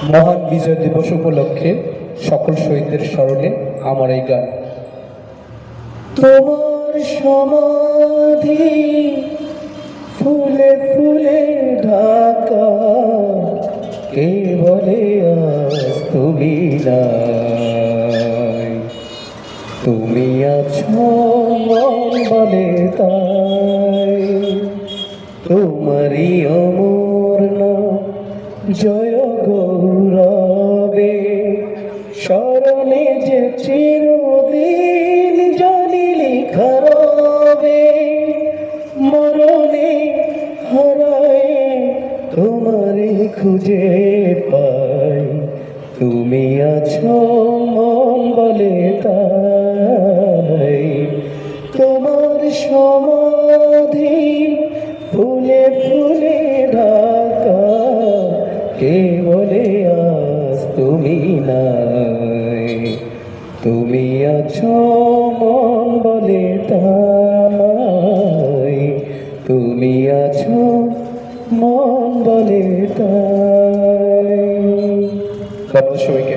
মহান বিজয় দিবস উপলক্ষে সকল শহীদদের স্মরণে আমার এই গান। তোমার সমাধি ফুলে ফুলে ঢাকা, কে বলে আজ তুমি নাই। তুমি আছো মন বলে তাই, তোমারই অমর নাম জয় গৌরবে, স্মরণে যে চিরদিন জানি লিখা রবে। মরণে হারায় তোমারে খুঁজে পাই, তুমি আছো মন বলে তাই। তোমার সমাধি ফুলে ফুলে ঢাকা, কে বলে আজ তুমি নাই। তুমি আছো মন বলে তাই, তুমি আছো মন বলে তাই। সবাইকে